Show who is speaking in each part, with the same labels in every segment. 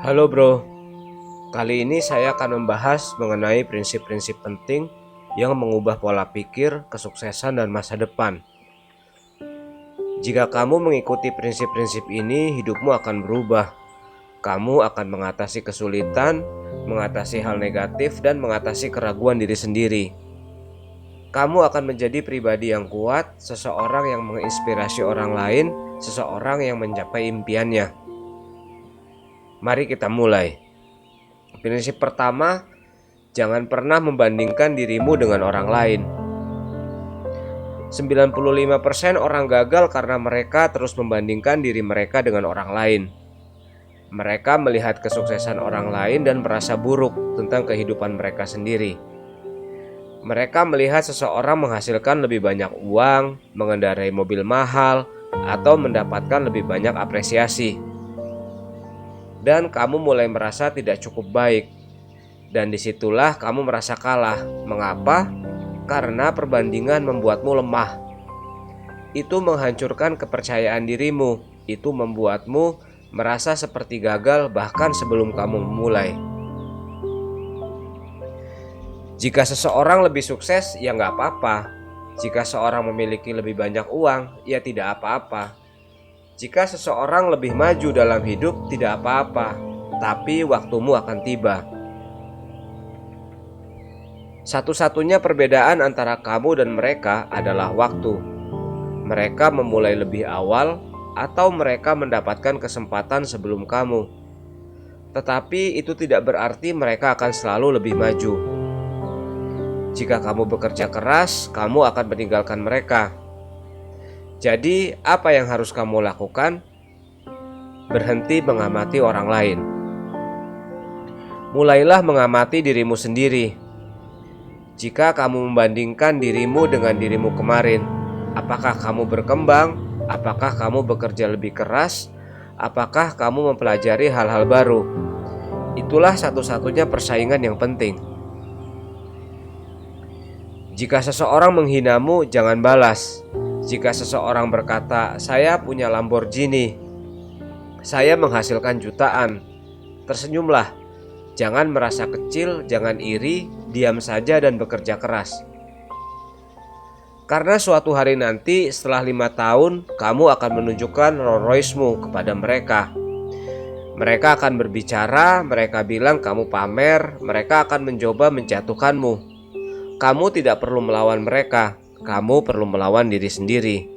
Speaker 1: Halo bro, kali ini saya akan membahas mengenai prinsip-prinsip penting yang mengubah pola pikir, kesuksesan, dan masa depan. Jika kamu mengikuti prinsip-prinsip ini, hidupmu akan berubah. Kamu akan mengatasi kesulitan, mengatasi hal negatif, dan mengatasi keraguan diri sendiri. Kamu akan menjadi pribadi yang kuat, seseorang yang menginspirasi orang lain, seseorang yang mencapai impiannya. Mari kita mulai. Prinsip pertama, jangan pernah membandingkan dirimu dengan orang lain. 95% orang gagal karena mereka terus membandingkan diri mereka dengan orang lain. Mereka melihat kesuksesan orang lain dan merasa buruk tentang kehidupan mereka sendiri. Mereka melihat seseorang menghasilkan lebih banyak uang, mengendarai mobil mahal, atau mendapatkan lebih banyak apresiasi. Dan kamu mulai merasa tidak cukup baik. Dan disitulah kamu merasa kalah. Mengapa? Karena perbandingan membuatmu lemah. Itu menghancurkan kepercayaan dirimu. Itu membuatmu merasa seperti gagal bahkan sebelum kamu memulai. Jika seseorang lebih sukses, ya nggak apa-apa. Jika seorang memiliki lebih banyak uang, ya tidak apa-apa. Jika seseorang lebih maju dalam hidup, tidak apa-apa. Tapi waktumu akan tiba. Satu-satunya perbedaan antara kamu dan mereka adalah waktu. Mereka memulai lebih awal, atau mereka mendapatkan kesempatan sebelum kamu. Tetapi itu tidak berarti mereka akan selalu lebih maju. Jika kamu bekerja keras, kamu akan meninggalkan mereka. Jadi, apa yang harus kamu lakukan? Berhenti mengamati orang lain. Mulailah mengamati dirimu sendiri. Jika kamu membandingkan dirimu dengan dirimu kemarin, apakah kamu berkembang? Apakah kamu bekerja lebih keras? Apakah kamu mempelajari hal-hal baru? Itulah satu-satunya persaingan yang penting. Jika seseorang menghinamu, jangan balas. Jika seseorang berkata, "Saya punya Lamborghini, saya menghasilkan jutaan," tersenyumlah. Jangan merasa kecil, jangan iri, diam saja dan bekerja keras. Karena suatu hari nanti setelah 5 tahun, kamu akan menunjukkan Rolls Royce-mu kepada mereka. Mereka akan berbicara, mereka bilang kamu pamer, mereka akan mencoba menjatuhkanmu. Kamu tidak perlu melawan mereka, kamu perlu melawan diri sendiri.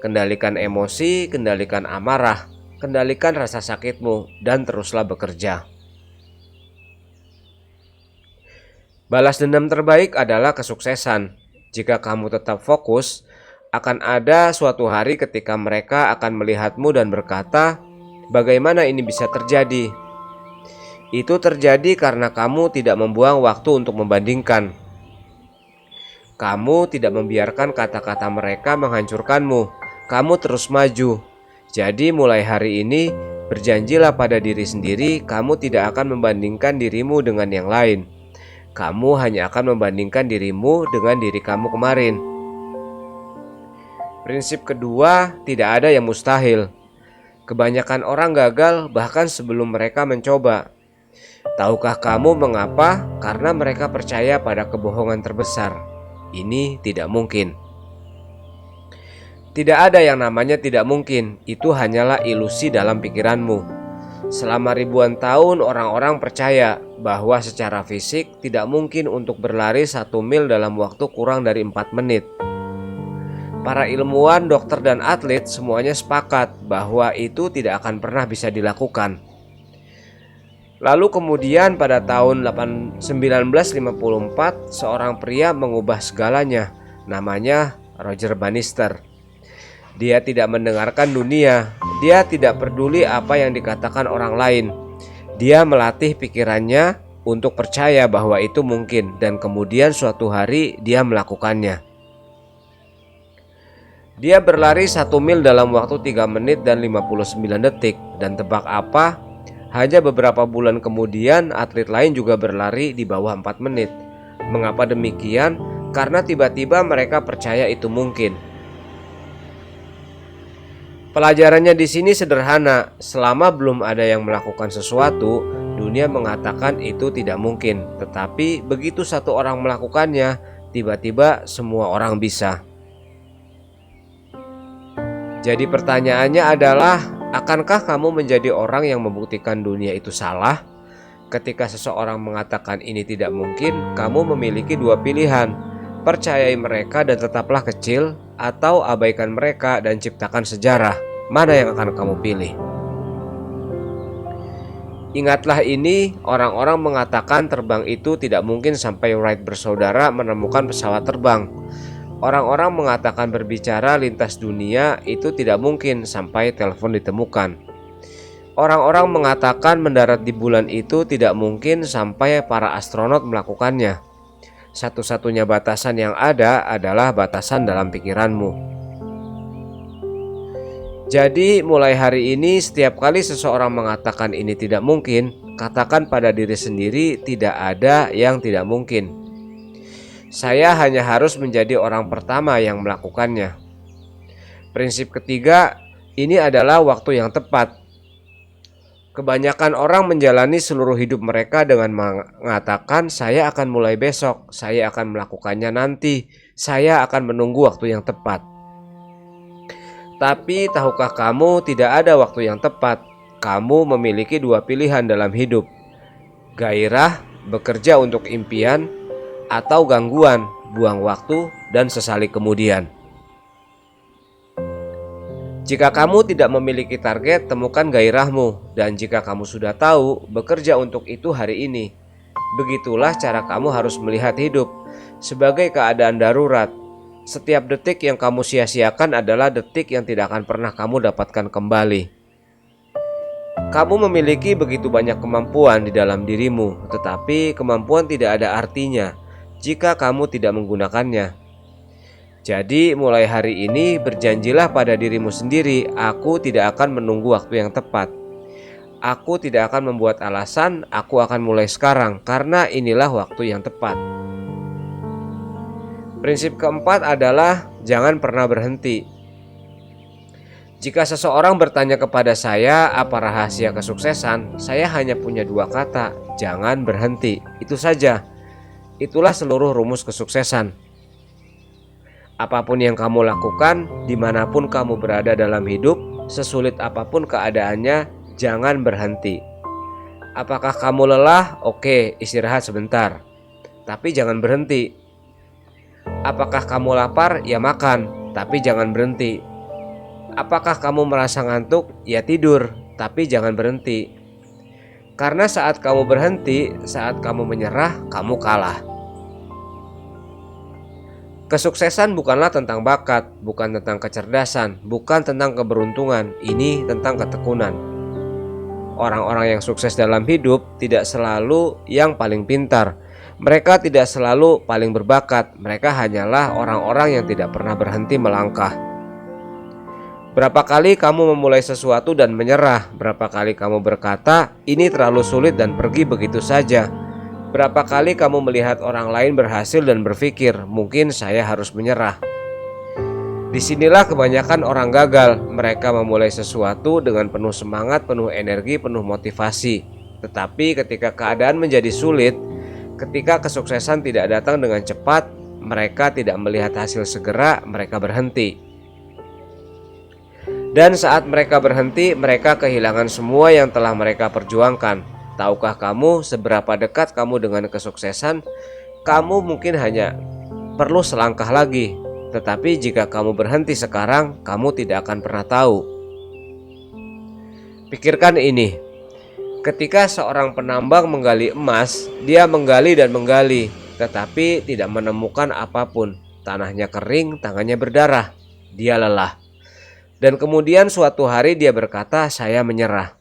Speaker 1: Kendalikan emosi, kendalikan amarah, kendalikan rasa sakitmu, dan teruslah bekerja. Balas dendam terbaik adalah kesuksesan. Jika kamu tetap fokus, akan ada suatu hari ketika mereka akan melihatmu dan berkata, "Bagaimana ini bisa terjadi?" Itu terjadi karena kamu tidak membuang waktu untuk membandingkan. Kamu tidak membiarkan kata-kata mereka menghancurkanmu. Kamu terus maju. Jadi mulai hari ini, berjanjilah pada diri sendiri, kamu tidak akan membandingkan dirimu dengan yang lain. Kamu hanya akan membandingkan dirimu dengan diri kamu kemarin. Prinsip kedua, tidak ada yang mustahil. Kebanyakan orang gagal bahkan sebelum mereka mencoba. Tahukah kamu mengapa? Karena mereka percaya pada kebohongan terbesar. Ini tidak mungkin. Tidak ada yang namanya tidak mungkin. Itu hanyalah ilusi dalam pikiranmu. Selama ribuan tahun orang-orang percaya bahwa secara fisik tidak mungkin untuk berlari 1 mil dalam waktu kurang dari 4 menit. Para ilmuwan, dokter, dan atlet semuanya sepakat bahwa itu tidak akan pernah bisa dilakukan. Lalu kemudian pada tahun 1954 seorang pria mengubah segalanya. Namanya Roger Bannister. Dia tidak mendengarkan dunia. Dia tidak peduli apa yang dikatakan orang lain. Dia melatih pikirannya untuk percaya bahwa itu mungkin. Dan kemudian suatu hari dia melakukannya. Dia berlari 1 mil dalam waktu 3 menit dan 59 detik. Dan tebak apa? Hanya beberapa bulan kemudian atlet lain juga berlari di bawah 4 menit. Mengapa demikian? Karena tiba-tiba mereka percaya itu mungkin. Pelajarannya di sini sederhana. Selama belum ada yang melakukan sesuatu, dunia mengatakan itu tidak mungkin. Tetapi begitu satu orang melakukannya, tiba-tiba semua orang bisa. Jadi pertanyaannya adalah, akankah kamu menjadi orang yang membuktikan dunia itu salah? Ketika seseorang mengatakan ini tidak mungkin, kamu memiliki dua pilihan. Percayai mereka dan tetaplah kecil, atau abaikan mereka dan ciptakan sejarah. Mana yang akan kamu pilih? Ingatlah ini, orang-orang mengatakan terbang itu tidak mungkin sampai Wright bersaudara menemukan pesawat terbang. Orang-orang mengatakan berbicara lintas dunia itu tidak mungkin sampai telepon ditemukan. Orang-orang mengatakan mendarat di bulan itu tidak mungkin sampai para astronot melakukannya. Satu-satunya batasan yang ada adalah batasan dalam pikiranmu. Jadi mulai hari ini, setiap kali seseorang mengatakan ini tidak mungkin, katakan pada diri sendiri, tidak ada yang tidak mungkin. Saya hanya harus menjadi orang pertama yang melakukannya. Prinsip ketiga, ini adalah waktu yang tepat. Kebanyakan orang menjalani seluruh hidup mereka dengan mengatakan, saya akan mulai besok, saya akan melakukannya nanti, saya akan menunggu waktu yang tepat. Tapi tahukah kamu, tidak ada waktu yang tepat. Kamu memiliki dua pilihan dalam hidup. Gairah, bekerja untuk impian, atau gangguan, buang waktu dan sesali kemudian. Jika kamu tidak memiliki target, temukan gairahmu. Dan jika kamu sudah tahu, bekerja untuk itu hari ini. Begitulah cara kamu harus melihat hidup, sebagai keadaan darurat. Setiap detik yang kamu sia-siakan adalah detik yang tidak akan pernah kamu dapatkan kembali. Kamu memiliki begitu banyak kemampuan di dalam dirimu, tetapi kemampuan tidak ada artinya jika kamu tidak menggunakannya. Jadi mulai hari ini berjanjilah pada dirimu sendiri, aku tidak akan menunggu waktu yang tepat. Aku tidak akan membuat alasan, aku akan mulai sekarang karena inilah waktu yang tepat. Prinsip keempat adalah jangan pernah berhenti. Jika seseorang bertanya kepada saya apa rahasia kesuksesan, saya hanya punya dua kata, jangan berhenti. Itu saja. Itulah seluruh rumus kesuksesan. Apapun yang kamu lakukan, dimanapun kamu berada dalam hidup, sesulit apapun keadaannya, jangan berhenti. Apakah kamu lelah? Oke, istirahat sebentar. Tapi jangan berhenti. Apakah kamu lapar? Ya makan, tapi jangan berhenti. Apakah kamu merasa ngantuk? Ya tidur, tapi jangan berhenti. Karena saat kamu berhenti, saat kamu menyerah, kamu kalah. Kesuksesan bukanlah tentang bakat, bukan tentang kecerdasan, bukan tentang keberuntungan. Ini tentang ketekunan. Orang-orang yang sukses dalam hidup tidak selalu yang paling pintar. Mereka tidak selalu paling berbakat. Mereka hanyalah orang-orang yang tidak pernah berhenti melangkah. Berapa kali kamu memulai sesuatu dan menyerah? Berapa kali kamu berkata, ini terlalu sulit dan pergi begitu saja? Berapa kali kamu melihat orang lain berhasil dan berpikir, mungkin saya harus menyerah. Disinilah kebanyakan orang gagal. Mereka memulai sesuatu dengan penuh semangat, penuh energi, penuh motivasi. Tetapi ketika keadaan menjadi sulit, ketika kesuksesan tidak datang dengan cepat, mereka tidak melihat hasil segera, mereka berhenti. Dan saat mereka berhenti, mereka kehilangan semua yang telah mereka perjuangkan. Tahukah kamu seberapa dekat kamu dengan kesuksesan? Kamu mungkin hanya perlu selangkah lagi. Tetapi jika kamu berhenti sekarang, kamu tidak akan pernah tahu. Pikirkan ini. Ketika seorang penambang menggali emas, dia menggali dan menggali, tetapi tidak menemukan apapun. Tanahnya kering, tangannya berdarah. Dia lelah. Dan kemudian suatu hari dia berkata, saya menyerah.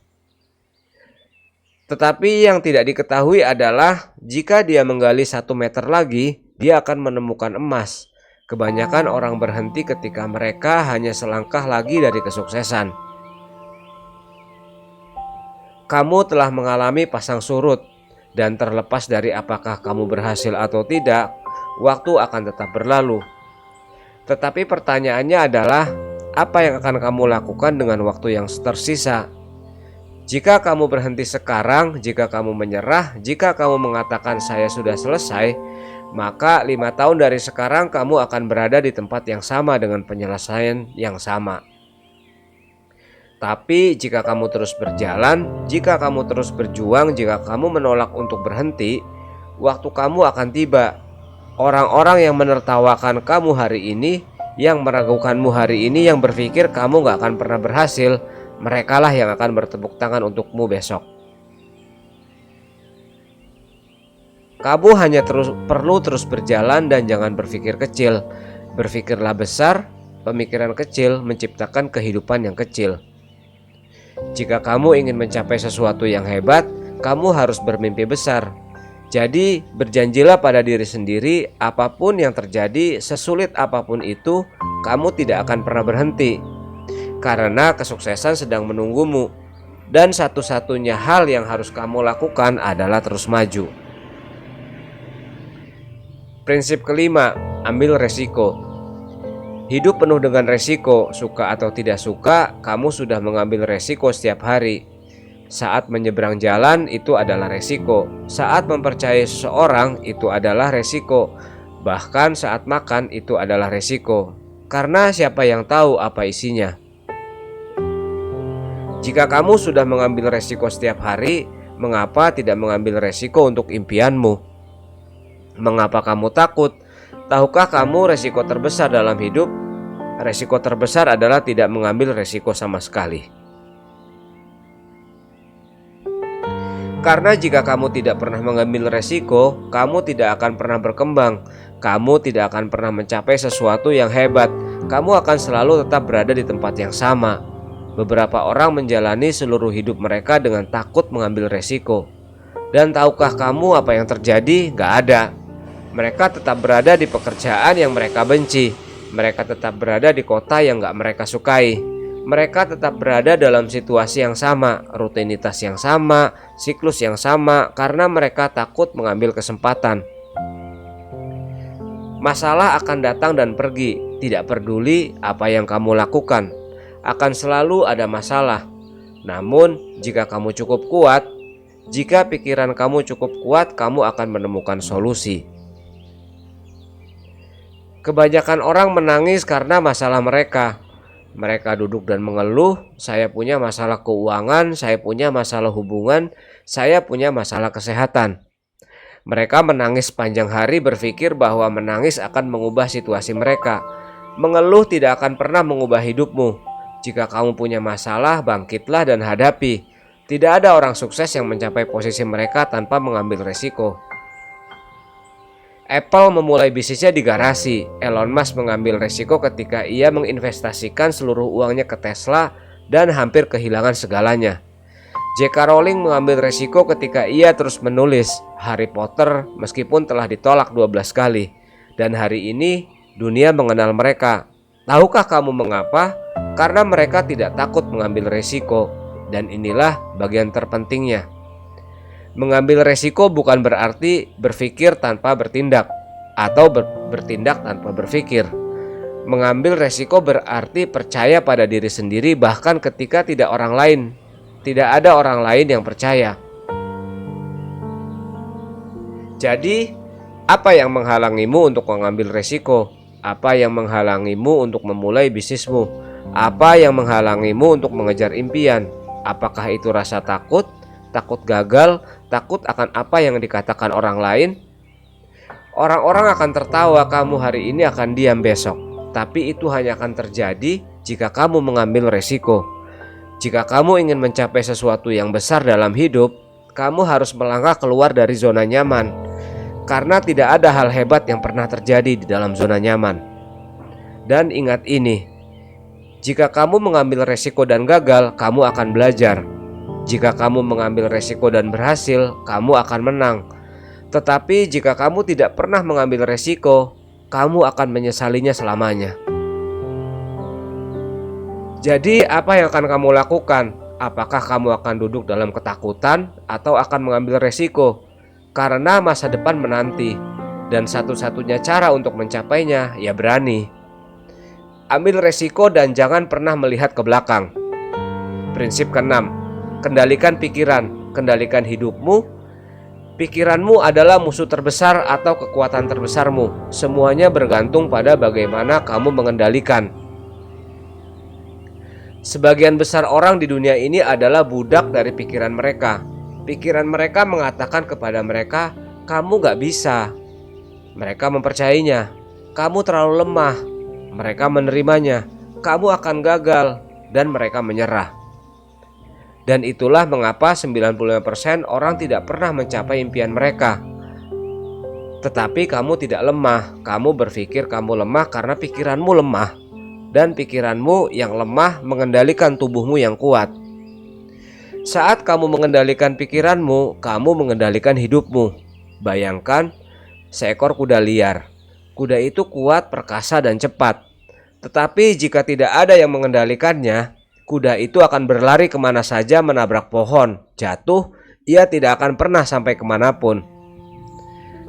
Speaker 1: Tetapi yang tidak diketahui adalah jika dia menggali 1 meter lagi, dia akan menemukan emas. Kebanyakan orang berhenti ketika mereka hanya selangkah lagi dari kesuksesan. Kamu telah mengalami pasang surut, dan terlepas dari apakah kamu berhasil atau tidak, waktu akan tetap berlalu. Tetapi pertanyaannya adalah, apa yang akan kamu lakukan dengan waktu yang tersisa? Jika kamu berhenti sekarang, jika kamu menyerah, jika kamu mengatakan saya sudah selesai, maka 5 tahun dari sekarang kamu akan berada di tempat yang sama dengan penyelesaian yang sama. Tapi jika kamu terus berjalan, jika kamu terus berjuang, jika kamu menolak untuk berhenti, waktu kamu akan tiba. Orang-orang yang menertawakan kamu hari ini, yang meragukanmu hari ini, yang berpikir kamu gak akan pernah berhasil, merekalah yang akan bertepuk tangan untukmu besok. Kamu hanya perlu terus berjalan dan jangan berpikir kecil. Berpikirlah besar, pemikiran kecil menciptakan kehidupan yang kecil. Jika kamu ingin mencapai sesuatu yang hebat, kamu harus bermimpi besar. Jadi berjanjilah pada diri sendiri, apapun yang terjadi, sesulit apapun itu, kamu tidak akan pernah berhenti. Karena kesuksesan sedang menunggumu. Dan satu-satunya hal yang harus kamu lakukan adalah terus maju. Prinsip kelima, ambil resiko. Hidup penuh dengan resiko, suka atau tidak suka, kamu sudah mengambil resiko setiap hari. Saat menyeberang jalan itu adalah resiko. Saat mempercayai seseorang itu adalah resiko. Bahkan saat makan itu adalah resiko. Karena siapa yang tahu apa isinya? Jika kamu sudah mengambil resiko setiap hari, mengapa tidak mengambil resiko untuk impianmu? Mengapa kamu takut? Tahukah kamu resiko terbesar dalam hidup? Resiko terbesar adalah tidak mengambil resiko sama sekali. Karena jika kamu tidak pernah mengambil resiko, kamu tidak akan pernah berkembang. Kamu tidak akan pernah mencapai sesuatu yang hebat. Kamu akan selalu tetap berada di tempat yang sama. Beberapa orang menjalani seluruh hidup mereka dengan takut mengambil resiko. Dan tahukah kamu apa yang terjadi? Gak ada. Mereka tetap berada di pekerjaan yang mereka benci. Mereka tetap berada di kota yang gak mereka sukai. Mereka tetap berada dalam situasi yang sama, rutinitas yang sama, siklus yang sama, karena mereka takut mengambil kesempatan. Masalah akan datang dan pergi, tidak peduli apa yang kamu lakukan. Akan selalu ada masalah. Namun jika kamu cukup kuat, jika pikiran kamu cukup kuat, kamu akan menemukan solusi. Kebanyakan orang menangis karena masalah mereka. Mereka duduk dan mengeluh, saya punya masalah keuangan, saya punya masalah hubungan, saya punya masalah kesehatan. Mereka menangis sepanjang hari berpikir bahwa menangis akan mengubah situasi mereka. Mengeluh tidak akan pernah mengubah hidupmu. Jika kamu punya masalah, bangkitlah dan hadapi. Tidak ada orang sukses yang mencapai posisi mereka tanpa mengambil resiko. Apple memulai bisnisnya di garasi. Elon Musk mengambil resiko ketika ia menginvestasikan seluruh uangnya ke Tesla dan hampir kehilangan segalanya. J.K. Rowling mengambil resiko ketika ia terus menulis Harry Potter meskipun telah ditolak 12 kali. Dan hari ini dunia mengenal mereka. Tahukah kamu mengapa? Karena mereka tidak takut mengambil resiko. Dan inilah bagian terpentingnya. Mengambil resiko bukan berarti berpikir tanpa bertindak atau bertindak tanpa berpikir. Mengambil resiko berarti percaya pada diri sendiri bahkan ketika tidak ada orang lain yang percaya. Jadi, apa yang menghalangimu untuk mengambil resiko? Apa yang menghalangimu untuk memulai bisnismu? Apa yang menghalangimu untuk mengejar impian? Apakah itu rasa takut? Takut gagal? Takut akan apa yang dikatakan orang lain? Orang-orang akan tertawa kamu hari ini, akan diam besok. Tapi itu hanya akan terjadi jika kamu mengambil resiko. Jika kamu ingin mencapai sesuatu yang besar dalam hidup, kamu harus melangkah keluar dari zona nyaman. Karena tidak ada hal hebat yang pernah terjadi di dalam zona nyaman. Dan ingat ini, jika kamu mengambil resiko dan gagal, kamu akan belajar. Jika kamu mengambil resiko dan berhasil, kamu akan menang. Tetapi jika kamu tidak pernah mengambil resiko, kamu akan menyesalinya selamanya. Jadi apa yang akan kamu lakukan? Apakah kamu akan duduk dalam ketakutan atau akan mengambil resiko? Karena masa depan menanti, dan satu-satunya cara untuk mencapainya ya berani. Ambil resiko dan jangan pernah melihat ke belakang. Prinsip keenam, kendalikan pikiran, kendalikan hidupmu. Pikiranmu adalah musuh terbesar atau kekuatan terbesarmu. Semuanya bergantung pada bagaimana kamu mengendalikan. Sebagian besar orang di dunia ini adalah budak dari pikiran mereka. Pikiran mereka mengatakan kepada mereka, kamu gak bisa. Mereka mempercayainya, kamu terlalu lemah. Mereka menerimanya, kamu akan gagal, dan mereka menyerah. Dan itulah mengapa 95% orang tidak pernah mencapai impian mereka. Tetapi kamu tidak lemah, kamu berpikir kamu lemah karena pikiranmu lemah. Dan pikiranmu yang lemah mengendalikan tubuhmu yang kuat. Saat kamu mengendalikan pikiranmu, kamu mengendalikan hidupmu. Bayangkan seekor kuda liar. Kuda itu kuat, perkasa, dan cepat. Tetapi jika tidak ada yang mengendalikannya, kuda itu akan berlari kemana saja, menabrak pohon, jatuh, ia tidak akan pernah sampai kemanapun.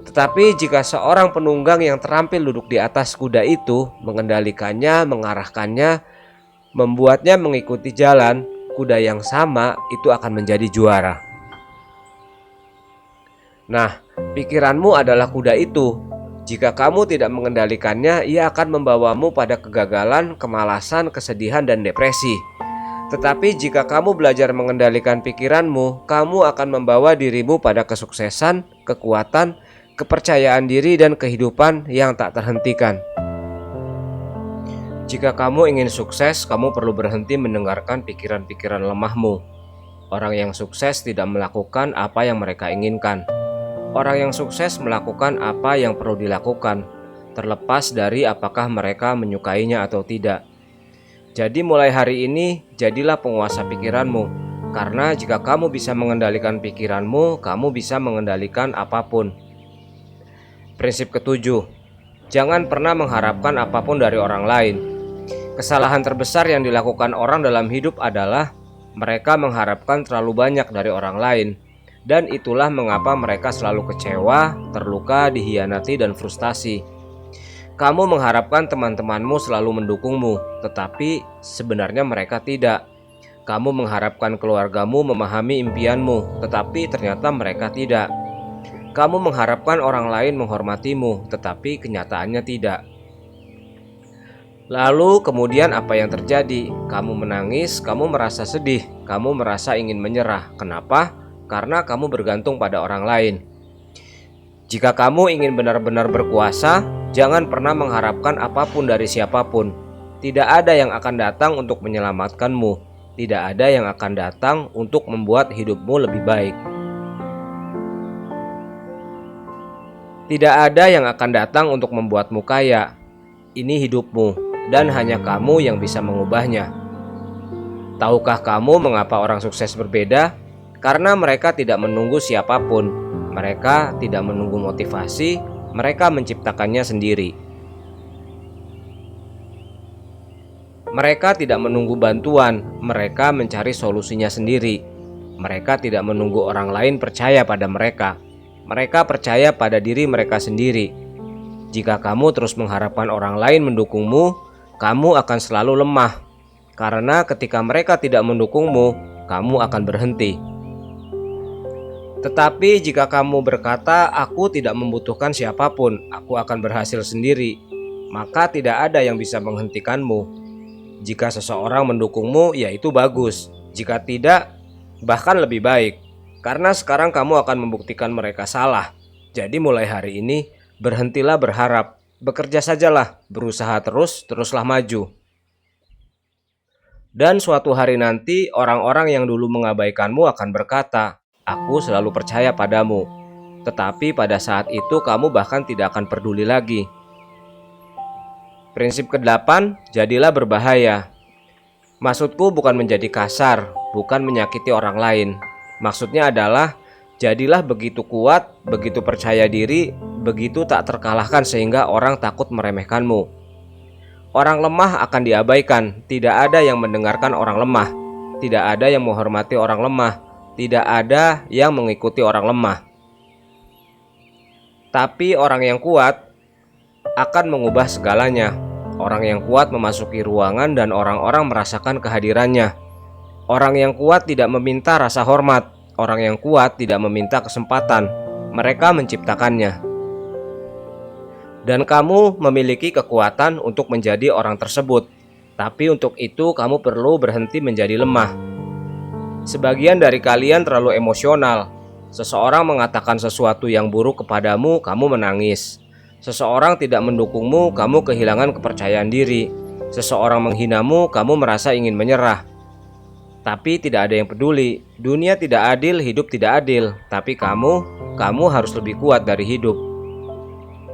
Speaker 1: Tetapi jika seorang penunggang yang terampil duduk di atas kuda itu, mengendalikannya, mengarahkannya, membuatnya mengikuti jalan, kuda yang sama itu akan menjadi juara. Nah, pikiranmu adalah kuda itu. Jika kamu tidak mengendalikannya, ia akan membawamu pada kegagalan, kemalasan, kesedihan, dan depresi. Tetapi jika kamu belajar mengendalikan pikiranmu, kamu akan membawa dirimu pada kesuksesan, kekuatan, kepercayaan diri, dan kehidupan yang tak terhentikan. Jika kamu ingin sukses, kamu perlu berhenti mendengarkan pikiran-pikiran lemahmu. Orang yang sukses tidak melakukan apa yang mereka inginkan. Orang yang sukses melakukan apa yang perlu dilakukan, terlepas dari apakah mereka menyukainya atau tidak. Jadi mulai hari ini, jadilah penguasa pikiranmu. Karena jika kamu bisa mengendalikan pikiranmu, kamu bisa mengendalikan apapun. Prinsip ketujuh, jangan pernah mengharapkan apapun dari orang lain. Kesalahan terbesar yang dilakukan orang dalam hidup adalah mereka mengharapkan terlalu banyak dari orang lain. Dan itulah mengapa mereka selalu kecewa, terluka, dihianati, dan frustasi. Kamu mengharapkan teman-temanmu selalu mendukungmu, tetapi sebenarnya mereka tidak. Kamu mengharapkan keluargamu memahami impianmu, tetapi ternyata mereka tidak. Kamu mengharapkan orang lain menghormatimu, tetapi kenyataannya tidak. Lalu kemudian apa yang terjadi? Kamu menangis, kamu merasa sedih, kamu merasa ingin menyerah. Kenapa? Karena kamu bergantung pada orang lain. Jika kamu ingin benar-benar berkuasa, jangan pernah mengharapkan apapun dari siapapun. Tidak ada yang akan datang untuk menyelamatkanmu. Tidak ada yang akan datang untuk membuat hidupmu lebih baik. Tidak ada yang akan datang untuk membuatmu kaya. Ini hidupmu, dan hanya kamu yang bisa mengubahnya. Tahukah kamu mengapa orang sukses berbeda? Karena mereka tidak menunggu siapapun. Mereka tidak menunggu motivasi. Mereka menciptakannya sendiri. Mereka tidak menunggu bantuan. Mereka mencari solusinya sendiri. Mereka tidak menunggu orang lain percaya pada mereka. Mereka percaya pada diri mereka sendiri. Jika kamu terus mengharapkan orang lain mendukungmu, kamu akan selalu lemah. Karena ketika mereka tidak mendukungmu, kamu akan berhenti. Tetapi jika kamu berkata, aku tidak membutuhkan siapapun, aku akan berhasil sendiri, maka tidak ada yang bisa menghentikanmu. Jika seseorang mendukungmu, ya itu bagus. Jika tidak, bahkan lebih baik. Karena sekarang kamu akan membuktikan mereka salah. Jadi mulai hari ini, berhentilah berharap. Bekerja sajalah, berusaha terus, teruslah maju. Dan suatu hari nanti, orang-orang yang dulu mengabaikanmu akan berkata, aku selalu percaya padamu. Tetapi pada saat itu kamu bahkan tidak akan peduli lagi. Prinsip ke-8, jadilah berbahaya. Maksudku bukan menjadi kasar, bukan menyakiti orang lain. Maksudnya adalah, jadilah begitu kuat, begitu percaya diri, begitu tak terkalahkan sehingga orang takut meremehkanmu. Orang lemah akan diabaikan, tidak ada yang mendengarkan orang lemah. Tidak ada yang menghormati orang lemah. Tidak ada yang mengikuti orang lemah. Tapi orang yang kuat akan mengubah segalanya. Orang yang kuat memasuki ruangan dan orang-orang merasakan kehadirannya. Orang yang kuat tidak meminta rasa hormat. Orang yang kuat tidak meminta kesempatan. Mereka menciptakannya. Dan kamu memiliki kekuatan untuk menjadi orang tersebut. Tapi untuk itu kamu perlu berhenti menjadi lemah. Sebagian dari kalian terlalu emosional. Seseorang mengatakan sesuatu yang buruk kepadamu, kamu menangis. Seseorang tidak mendukungmu, kamu kehilangan kepercayaan diri. Seseorang menghinamu, kamu merasa ingin menyerah. Tapi tidak ada yang peduli. Dunia tidak adil, hidup tidak adil. Tapi kamu harus lebih kuat dari hidup.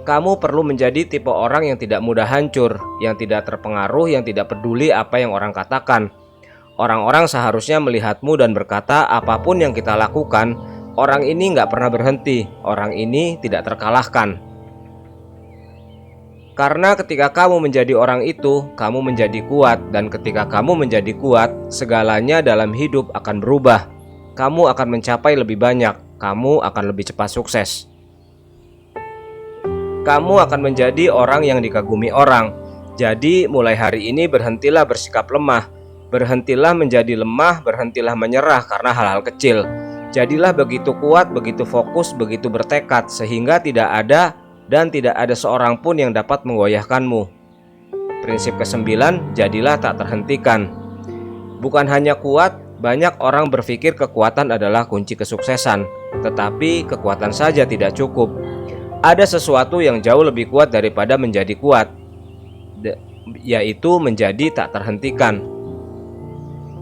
Speaker 1: Kamu perlu menjadi tipe orang yang tidak mudah hancur, yang tidak terpengaruh, yang tidak peduli apa yang orang katakan. Orang-orang seharusnya melihatmu dan berkata, apapun yang kita lakukan, orang ini nggak pernah berhenti, orang ini tidak terkalahkan. Karena ketika kamu menjadi orang itu, kamu menjadi kuat. Dan ketika kamu menjadi kuat, segalanya dalam hidup akan berubah. Kamu akan mencapai lebih banyak, kamu akan lebih cepat sukses. Kamu akan menjadi orang yang dikagumi orang. Jadi mulai hari ini berhentilah bersikap lemah. Berhentilah menjadi lemah, berhentilah menyerah karena hal-hal kecil. Jadilah begitu kuat, begitu fokus, begitu bertekad, sehingga tidak ada seorang pun yang dapat menggoyahkanmu. Prinsip ke-9, jadilah tak terhentikan. Bukan hanya kuat, banyak orang berpikir kekuatan adalah kunci kesuksesan. Tetapi kekuatan saja tidak cukup. Ada sesuatu yang jauh lebih kuat daripada menjadi kuat, yaitu menjadi tak terhentikan.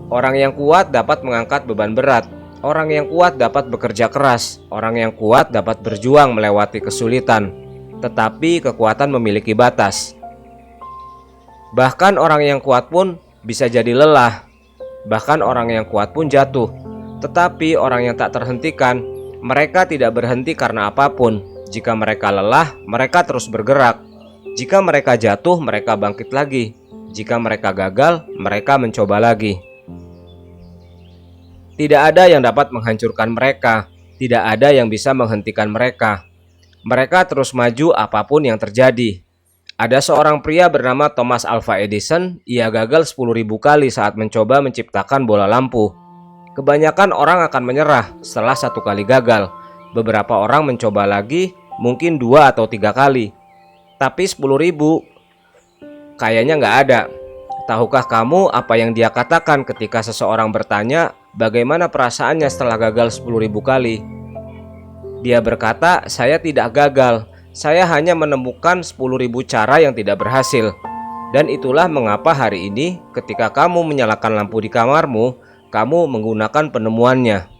Speaker 1: Orang yang kuat dapat mengangkat beban berat. Orang yang kuat dapat bekerja keras. Orang yang kuat dapat berjuang melewati kesulitan. Tetapi kekuatan memiliki batas. Bahkan orang yang kuat pun bisa jadi lelah. Bahkan orang yang kuat pun jatuh. Tetapi orang yang tak terhentikan, mereka tidak berhenti karena apapun. Jika mereka lelah, mereka terus bergerak. Jika mereka jatuh, mereka bangkit lagi. Jika mereka gagal, mereka mencoba lagi. Tidak ada yang dapat menghancurkan mereka. Tidak ada yang bisa menghentikan mereka. Mereka terus maju apapun yang terjadi. Ada seorang pria bernama Thomas Alva Edison. Ia gagal 10.000 kali saat mencoba menciptakan bola lampu. Kebanyakan orang akan menyerah setelah 1 kali gagal. Beberapa orang mencoba lagi, mungkin 2 atau 3 kali. Tapi 10.000 kayaknya nggak ada. Tahukah kamu apa yang dia katakan ketika seseorang bertanya bagaimana perasaannya setelah gagal 10.000 kali? Dia berkata, saya tidak gagal, saya hanya menemukan 10.000 cara yang tidak berhasil. Dan itulah mengapa hari ini ketika kamu menyalakan lampu di kamarmu, kamu menggunakan penemuannya.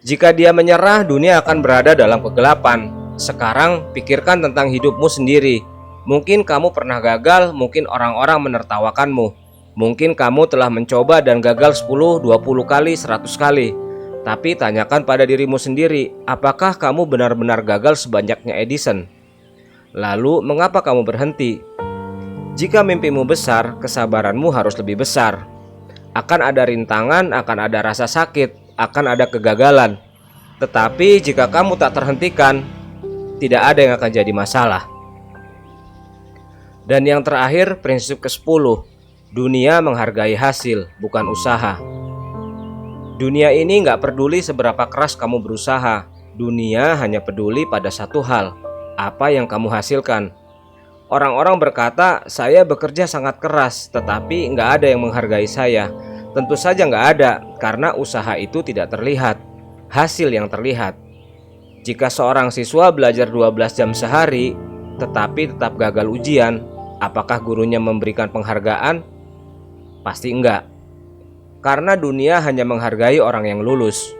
Speaker 1: Jika dia menyerah, dunia akan berada dalam kegelapan. Sekarang pikirkan tentang hidupmu sendiri. Mungkin kamu pernah gagal, mungkin orang-orang menertawakanmu. Mungkin kamu telah mencoba dan gagal 10, 20 kali, 100 kali. Tapi tanyakan pada dirimu sendiri, apakah kamu benar-benar gagal sebanyaknya Edison? Lalu, mengapa kamu berhenti? Jika mimpimu besar, kesabaranmu harus lebih besar. Akan ada rintangan, akan ada rasa sakit, akan ada kegagalan. Tetapi jika kamu tak terhentikan, tidak ada yang akan jadi masalah. Dan yang terakhir, prinsip ke-10, dunia menghargai hasil, bukan usaha. Dunia ini gak peduli seberapa keras kamu berusaha. Dunia hanya peduli pada satu hal, apa yang kamu hasilkan. Orang-orang berkata, saya bekerja sangat keras, tetapi gak ada yang menghargai saya. Tentu saja gak ada, karena usaha itu tidak terlihat, hasil yang terlihat. Jika seorang siswa belajar 12 jam sehari, tetapi tetap gagal ujian, apakah gurunya memberikan penghargaan? Pasti enggak. Karena dunia hanya menghargai orang yang lulus.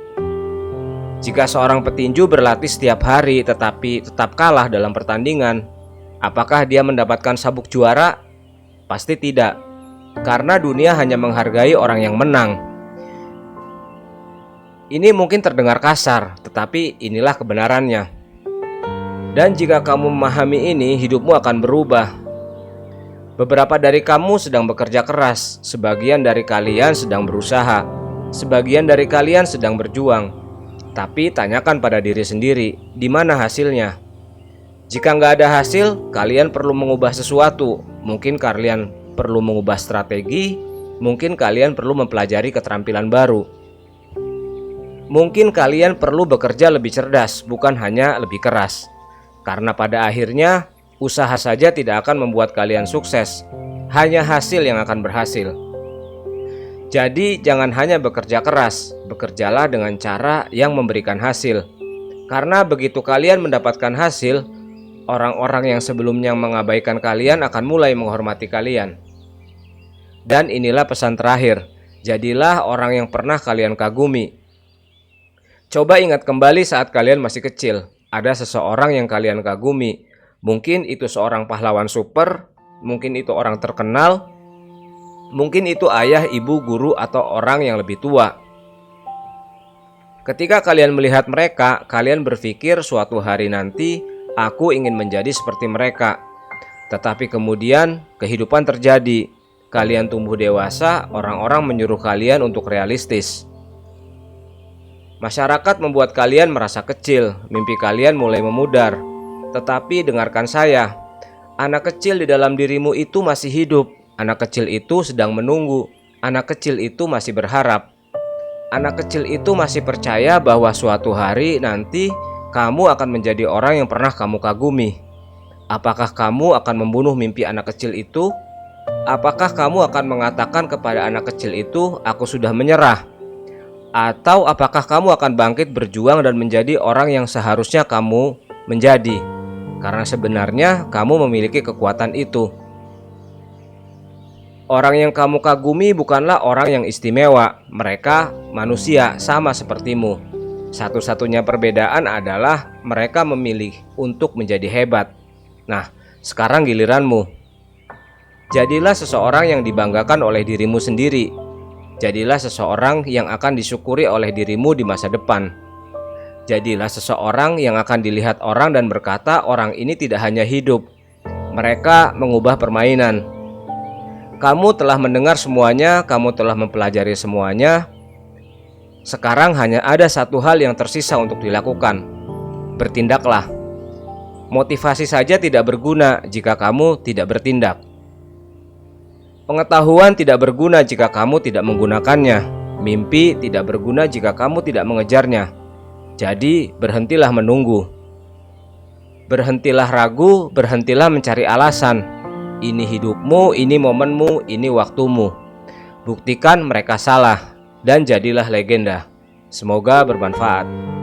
Speaker 1: Jika seorang petinju berlatih setiap hari tetapi tetap kalah dalam pertandingan, apakah dia mendapatkan sabuk juara? Pasti tidak. Karena dunia hanya menghargai orang yang menang. Ini mungkin terdengar kasar, tetapi inilah kebenarannya. Dan jika kamu memahami ini, hidupmu akan berubah. Beberapa dari kamu sedang bekerja keras, sebagian dari kalian sedang berusaha, sebagian dari kalian sedang berjuang. Tapi tanyakan pada diri sendiri, di mana hasilnya? Jika nggak ada hasil, kalian perlu mengubah sesuatu. Mungkin kalian perlu mengubah strategi, mungkin kalian perlu mempelajari keterampilan baru. Mungkin kalian perlu bekerja lebih cerdas, bukan hanya lebih keras. Karena pada akhirnya, usaha saja tidak akan membuat kalian sukses. Hanya hasil yang akan berhasil. Jadi jangan hanya bekerja keras, bekerjalah dengan cara yang memberikan hasil. Karena begitu kalian mendapatkan hasil, orang-orang yang sebelumnya mengabaikan kalian akan mulai menghormati kalian. Dan inilah pesan terakhir, jadilah orang yang pernah kalian kagumi. Coba ingat kembali saat kalian masih kecil, ada seseorang yang kalian kagumi. Mungkin itu seorang pahlawan super, mungkin itu orang terkenal, mungkin itu ayah, ibu, guru, atau orang yang lebih tua. Ketika kalian melihat mereka, kalian berpikir suatu hari nanti aku ingin menjadi seperti mereka. Tetapi kemudian kehidupan terjadi. Kalian tumbuh dewasa, orang-orang menyuruh kalian untuk realistis. Masyarakat membuat kalian merasa kecil, mimpi kalian mulai memudar. Tetapi dengarkan saya, anak kecil di dalam dirimu itu masih hidup. Anak kecil itu sedang menunggu. Anak kecil itu masih berharap. Anak kecil itu masih percaya bahwa suatu hari nanti kamu akan menjadi orang yang pernah kamu kagumi. Apakah kamu akan membunuh mimpi anak kecil itu? Apakah kamu akan mengatakan kepada anak kecil itu, "Aku sudah menyerah"? Atau apakah kamu akan bangkit berjuang dan menjadi orang yang seharusnya kamu menjadi? Karena sebenarnya kamu memiliki kekuatan itu. Orang yang kamu kagumi bukanlah orang yang istimewa. Mereka manusia sama sepertimu. Satu-satunya perbedaan adalah mereka memilih untuk menjadi hebat. Nah, sekarang giliranmu. Jadilah seseorang yang dibanggakan oleh dirimu sendiri. Jadilah seseorang yang akan disyukuri oleh dirimu di masa depan. Jadilah seseorang yang akan dilihat orang dan berkata, orang ini tidak hanya hidup. Mereka mengubah permainan. Kamu telah mendengar semuanya, kamu telah mempelajari semuanya. Sekarang hanya ada satu hal yang tersisa untuk dilakukan. Bertindaklah. Motivasi saja tidak berguna jika kamu tidak bertindak. Pengetahuan tidak berguna jika kamu tidak menggunakannya. Mimpi tidak berguna jika kamu tidak mengejarnya. Jadi berhentilah menunggu. Berhentilah ragu, berhentilah mencari alasan. Ini hidupmu, ini momenmu, ini waktumu. Buktikan mereka salah dan jadilah legenda. Semoga bermanfaat.